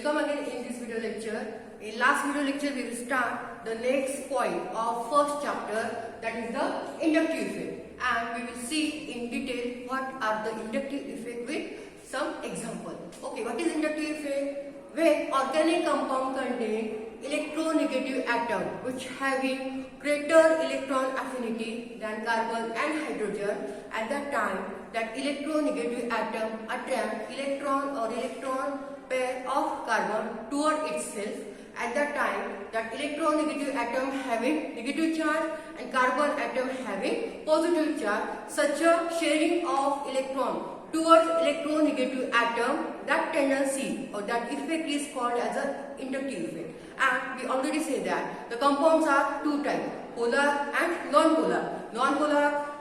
Welcome again in this video lecture. In last video lecture we will start the next point of first chapter, that is the inductive effect, and we will see in detail what are the inductive effect with some example. Okay, what is inductive effect? When organic compound contain electronegative atom which having greater electron affinity than carbon and hydrogen, at that time that electronegative atom attract electron or electron pair of carbon toward itself. At that time that electronegative atom having negative charge and carbon atom having positive charge, such a sharing of electron towards electronegative atom, that tendency or that effect is called as an inductive effect. And we already say that the compounds are two types, polar and non-polar. Non-polar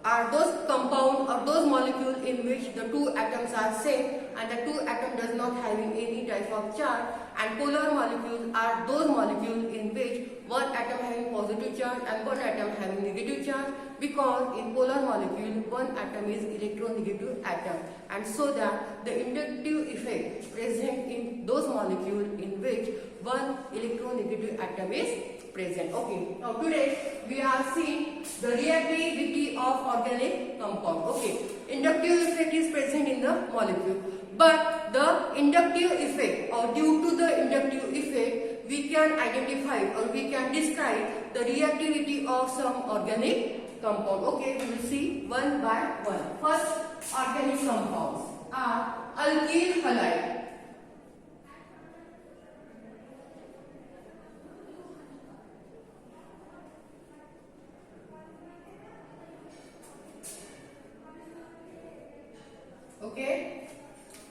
are those compounds or those molecules in which the two atoms are same and the two atoms does not having any type of charge, and polar molecules are those molecules in which one atom having positive charge and one atom having negative charge, because in polar molecule one atom is electronegative atom, and so that the inductive effect present in those molecules in which one electronegative atom is present. Okay, now today we are seeing the reactivity of organic compound. Okay, inductive effect is present in the molecule, but the inductive effect or due to the inductive effect we can identify or we can describe the reactivity of some organic compound. Okay, we will see one by one. First, organic compounds are alkyl halide. Okay,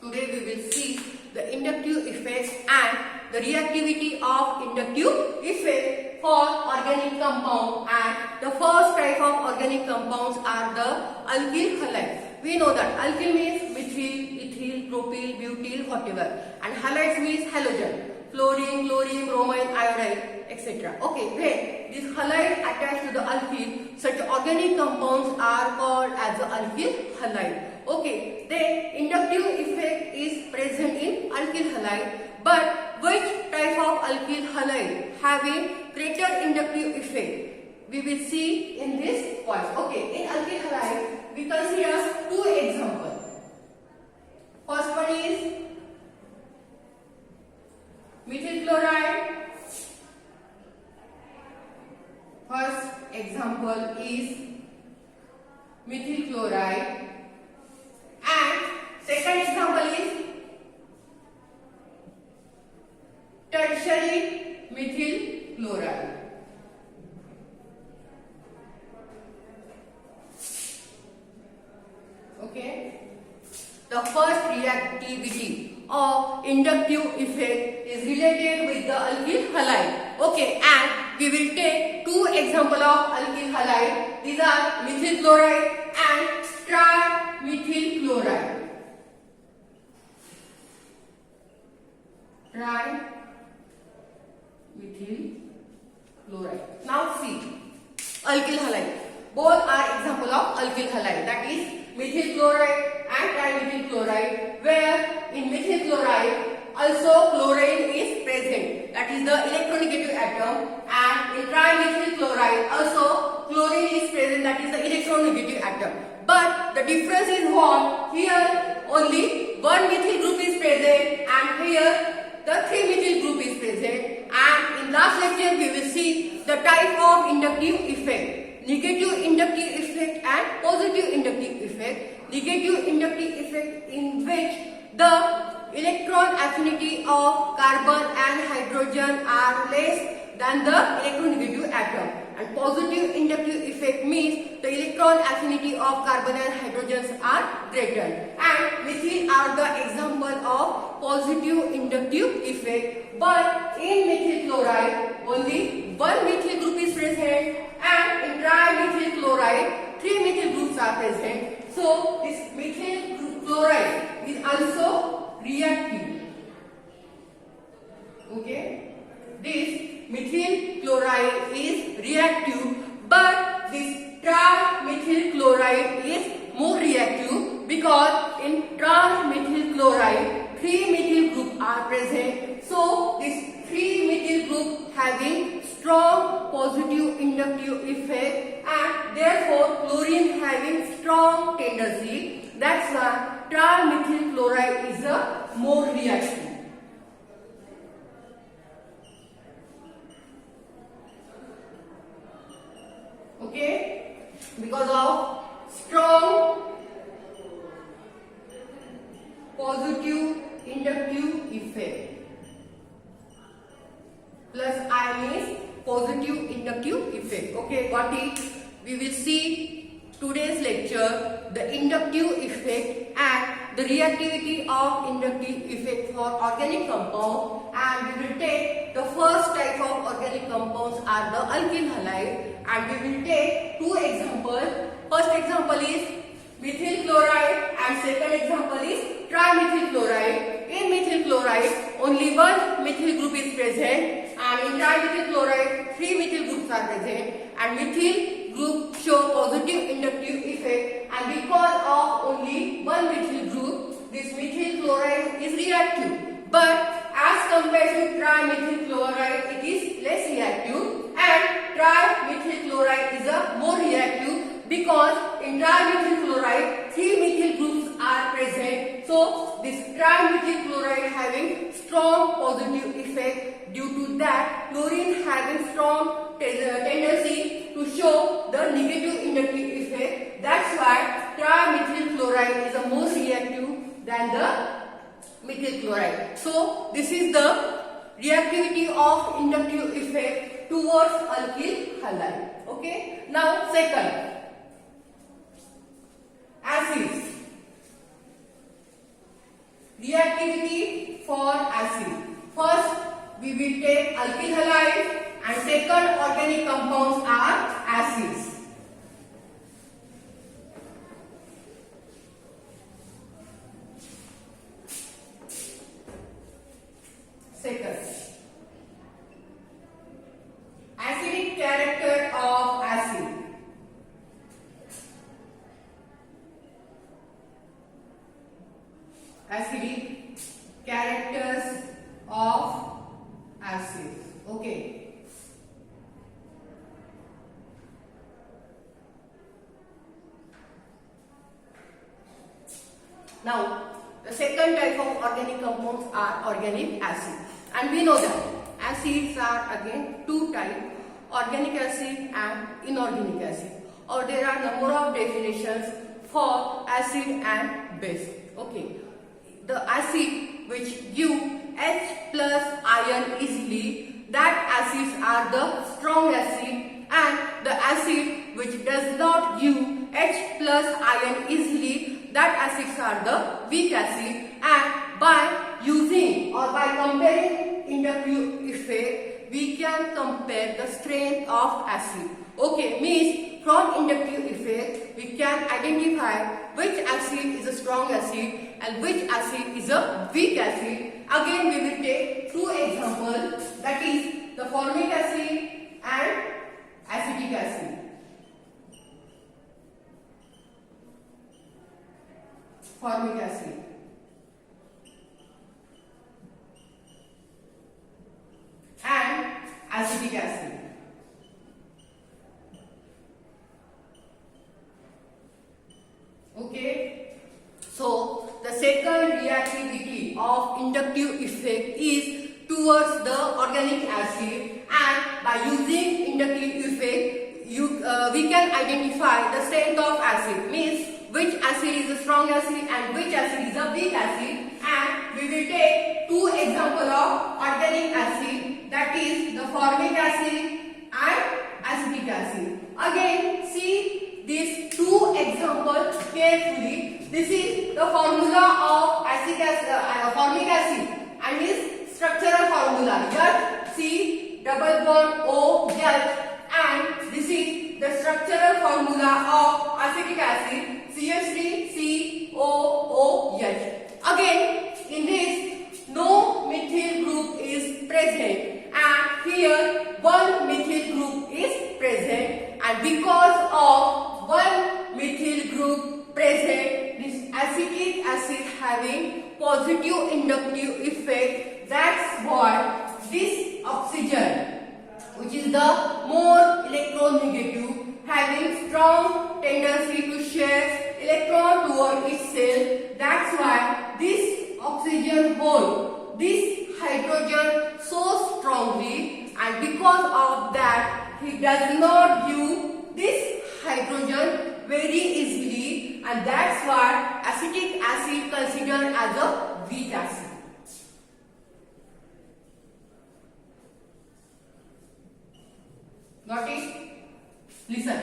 today we will see the inductive effects and the reactivity of inductive effect for organic compound, and the first type of organic compounds are the alkyl halide. We know that alkyl means methyl, ethyl, propyl, butyl, whatever, and halides means halogen, fluorine, chlorine, bromine, iodine, etc. Okay, when these halides attach to the alkyl, such organic compounds are called as the alkyl halide. Okay, then inductive effect is present in alkyl halide, but which type of alkyl halide having greater inductive effect, we will see in this point. Okay, in alkyl halide we consider two examples. First one is methyl chloride. First example is methyl chloride. And second example is tertiary methyl chloride. Okay. The first reactivity of inductive effect is related with the alkyl halide. Okay, and we will take two examples of alkyl halide. These are methyl chloride and trimethyl chloride. Trimethyl chloride. Now see, alkyl halide. Both are example of alkyl halide, that is methyl chloride and trimethyl chloride, where in methyl chloride also chlorine is present, that is the electronegative atom, and in trimethyl chloride also chlorine is present, that is the electronegative atom. But the difference is what? Here only one methyl group is present and here the 3-methyl group is present. And in last lecture we will see the type of inductive effect, negative inductive effect and positive inductive effect. Negative inductive effect in which the electron affinity of carbon and hydrogen are less than the electronegative atom, and positive inductive effect means the electron affinity of carbon and hydrogens are greater, and methyl are the example of positive inductive effect. But in methyl chloride only one methyl group is present, and in trimethyl chloride 3 methyl groups are present. So this methyl chloride is also reactive. Okay, this methyl chloride is reactive, but this trimethyl chloride is more reactive, because in trimethyl chloride 3 methyl groups are are present. So this 3-methyl group having strong positive inductive effect, and therefore chlorine having strong tendency. That's why trimethyl chloride is a more reactive. Okay, because of strong positive inductive effect. Plus I means positive inductive effect. Okay, got it? We will see today's lecture the inductive effect and the reactivity of inductive effect for organic compound, and we will take the first type of organic compounds are the alkyl halide, and we will take two examples. First example is methyl chloride and second example is trimethyl chloride. In methyl chloride only one methyl group is present, and in trimethyl chloride 3 methyl groups are present, and methyl group show positive inductive effect, and because of only one methyl group this methyl chloride is reactive. But as compared to trimethyl chloride it is less reactive, and trimethyl chloride is a more reactive because in trimethyl chloride 3 methyl groups are present. So this trimethyl chloride having strong positive effect, due to that chlorine having strong tendency to show the negative inductive effect. That's why trimethyl chloride is a more reactive than the methyl chloride. So this is the reactivity of inductive effect towards alkyl halide. Okay. Now second, acids. Reactivity for acid. First we will take alkyl halide, and second organic compounds are acids. Second, acidic character of acid. Acidic characters of acids. Okay. Now, the second type of organic compounds are organic acids. And we know that acids are again two types, organic acid and inorganic acid. Or there are number of definitions for acid and base. Okay. The acid which give H plus ion easily, that acids are the strong acid, and the acid which does not give H plus ion easily, that acids are the weak acid. And by using or by comparing inductive effect, we can compare the strength of acid. Okay, means from inductive effect we can identify which acid is a strong acid and which acid is a weak acid. Again we will take two examples, that is the formic acid and acetic acid. Formic acid and acetic acid. Okay, so the second reactivity of inductive effect is towards the organic acid, and by using inductive effect we can identify the strength of acid, means which acid is a strong acid and which acid is a weak acid. And we will take two examples of organic acid, that is the formic acid and acetic acid. Again see these two examples carefully. This is the formula of formic acid and its structural formula, Z double bond OH, and this is the structural formula of acetic acid, CH3COOH. Again in this no methyl group is present, and here one methyl group is present, and because of one methyl group present, this acetic acid having having positive inductive effect. That's why this oxygen, which is the more electronegative, having strong tendency to share electron toward itself. That's why this oxygen hold this hydrogen so strongly, and because of that he does not give this hydrogen very easily, and that's why acetic acid considered as a weak acid. Got it? Listen.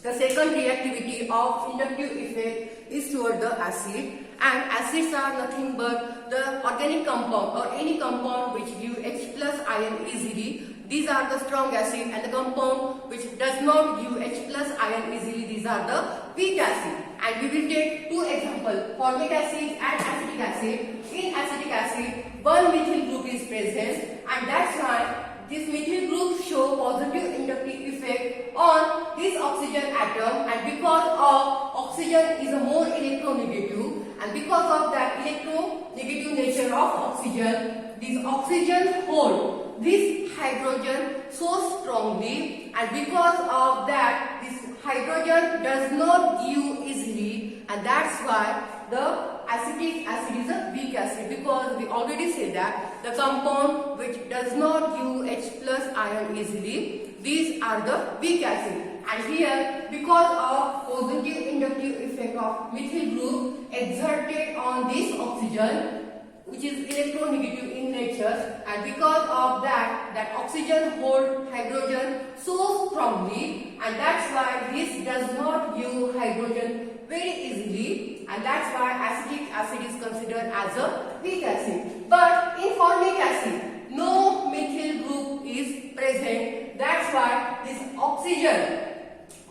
The second reactivity of inductive effect is toward the acid, and acids are nothing but the organic compound or any compound which give H plus ion easily. These are the strong acid, and the compound which does not give H plus ion easily, these are the weak acid. And we will take two examples, formic acid and acetic acid. In acetic acid, one methyl group is present, and that's why this methyl group show positive inductive effect on this oxygen atom, and because of oxygen is a more electronegative, and because of that electronegative nature of oxygen, this oxygen hold this hydrogen so strongly, and because of that this hydrogen does not give easily, and that's why the acetic acid is a weak acid, because we already say that the compound which does not give H plus ion easily, these are the weak acid. And here, because of positive inductive effect of methyl group exerted on this oxygen, which is electronegative in nature, and because of that oxygen hold hydrogen so strongly, and that's why this does not give hydrogen very easily, and that's why acetic acid is considered as a weak acid. But in formic acid, no methyl group is present. That's why this oxygen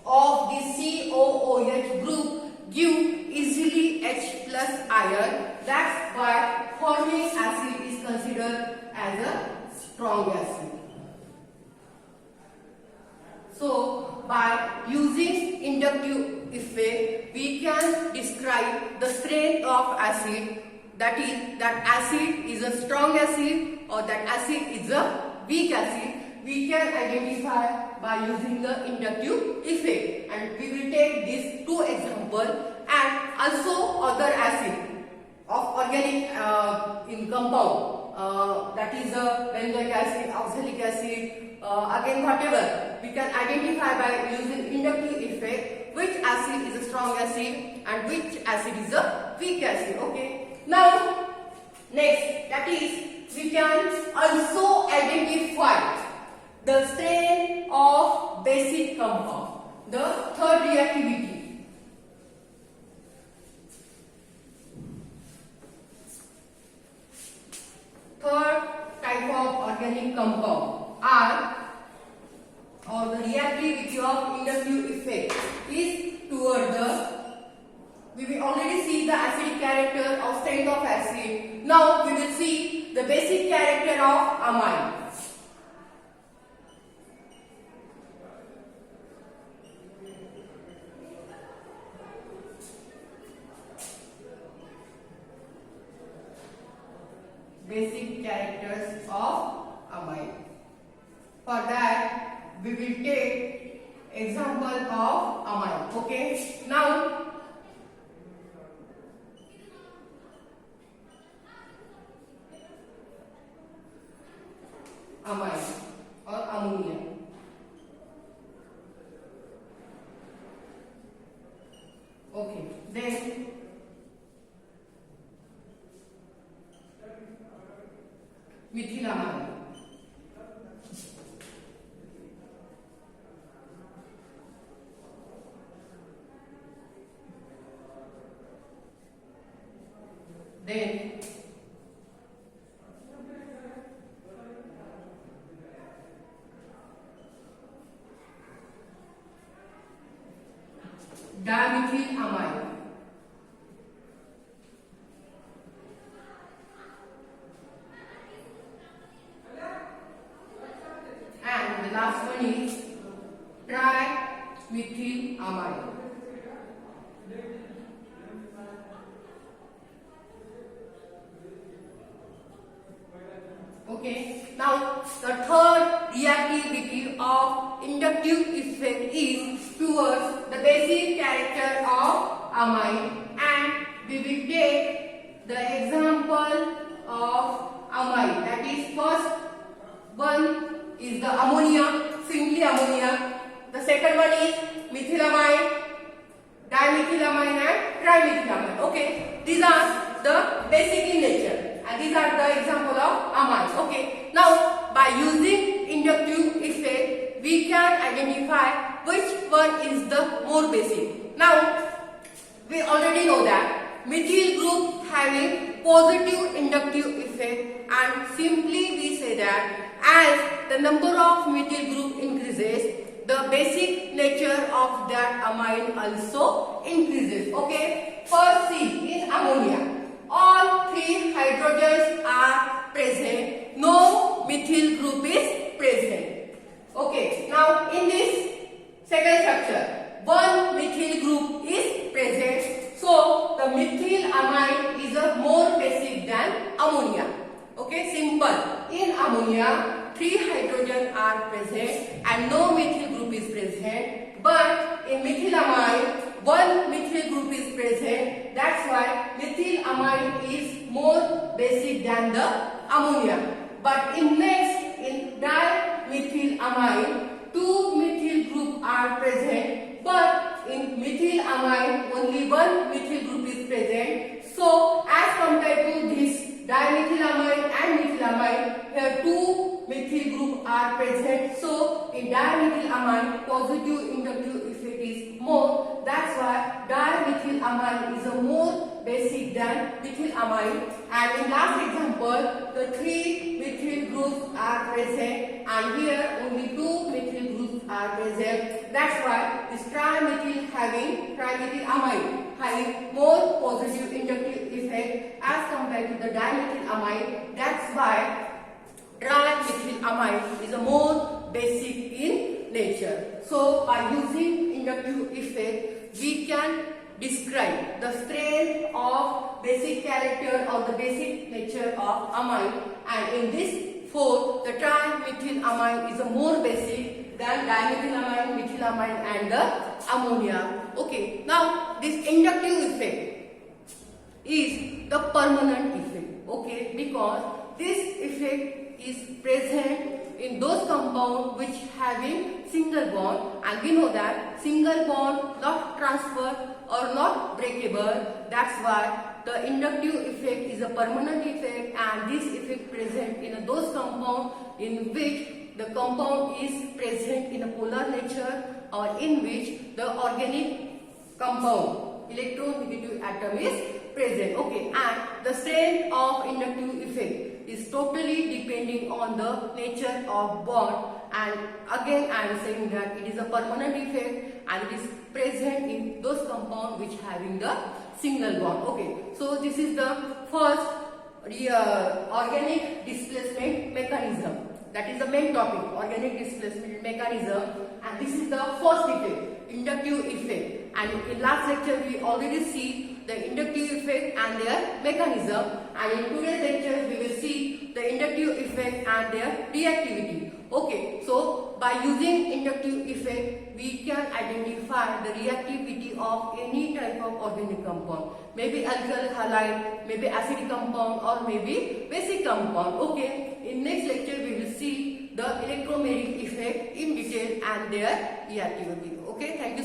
of the COOH group give easily H plus ion. That's why formic acid is considered as a strong acid. So by using inductive effect, we can describe the strength of acid, that is that acid is a strong acid or that acid is a weak acid. We can identify by using the inductive effect, and we will take these two examples, and also other acid of organic in compound, that is benzoic acid, oxalic acid, again whatever, we can identify by using inductive effect which acid is a strong acid and which acid is a weak acid. Okay. Now next, that is we can also identify the strength of basic compound, the third reactivity. Third type of organic compound are, or the reactivity of inductive effect is toward the, we will already see the acidic character or strength of acid. Now we will see the basic character of amine. Basic characters of amine. For that, we will take example of amine. Okay. Now, amine or ammonia. Okay. Then methylamine. Then dimethylamine. And the last one is trimethylamine. Okay. Now the third reactivity of inductive effect is towards the basic character of amine, and we will take the example of amine. That is, first one is the ammonia, simply ammonia. The second one is methylamine, dimethylamine and trimethylamine. Okay, these are the basic in nature, and these are the example of amines. Okay, now by using inductive effect, we can identify which one is the more basic. Now we already know that methyl group having positive inductive effect, and simply we say that as the number of methyl group increases, the basic nature of that amine also increases. Okay, first see in ammonia, all three hydrogens are present, no methyl group is present. Okay, now in this second structure, one methyl group is present, so the methyl amine is a more basic than ammonia. Okay, simple. In ammonia, three hydrogens are present and no methyl group is present, but in methylamine, one methyl group is present. That's why methylamine is more basic than the ammonia. But in dimethylamine, two methyl group are present, but in methylamine only one methyl group is present. So as compared to this dimethylamine and methylamine, here two methyl group are present. So in dimethylamine, positive inductive effect is more. That's why dimethylamine is a more basic than methylamine. And in last example, the three methyl groups are present, and here only two methyl groups are present. That's why this trimethylamine having more positive inductive effect as compared to the dimethylamine. That's why trimethylamine is a more basic in nature. So by using inductive effect, we can describe the strength of basic character or the basic nature of amine, and in this fourth, the trimethylamine is a more basic than dimethylamine, methylamine and the ammonia. Okay, now this inductive effect is the permanent effect. Okay, because this effect is present in those compounds which having single bond, and we know that single bond not transfer or not breakable. That's why the inductive effect is a permanent effect, and this effect present in those compounds in which the compound is present in a polar nature, or in which the organic compound electronegative atom is present. Okay, and the strength of inductive effect is totally depending on the nature of bond, and again I am saying that it is a permanent effect and it is present in those compounds which having the single bond. Okay, so this is the first organic displacement mechanism. That is the main topic, organic displacement mechanism, and this is the first effect, inductive effect. And in last lecture we already see the inductive effect and their mechanism, and in today's lecture we will see the inductive effect and their reactivity. Okay, so by using inductive effect, we can identify the reactivity of any type of organic compound, maybe alkyl halide, maybe acidic compound, or maybe basic compound. Okay, in next lecture we will see the electromagnetic effect in detail and their reactivity. Okay, thank you.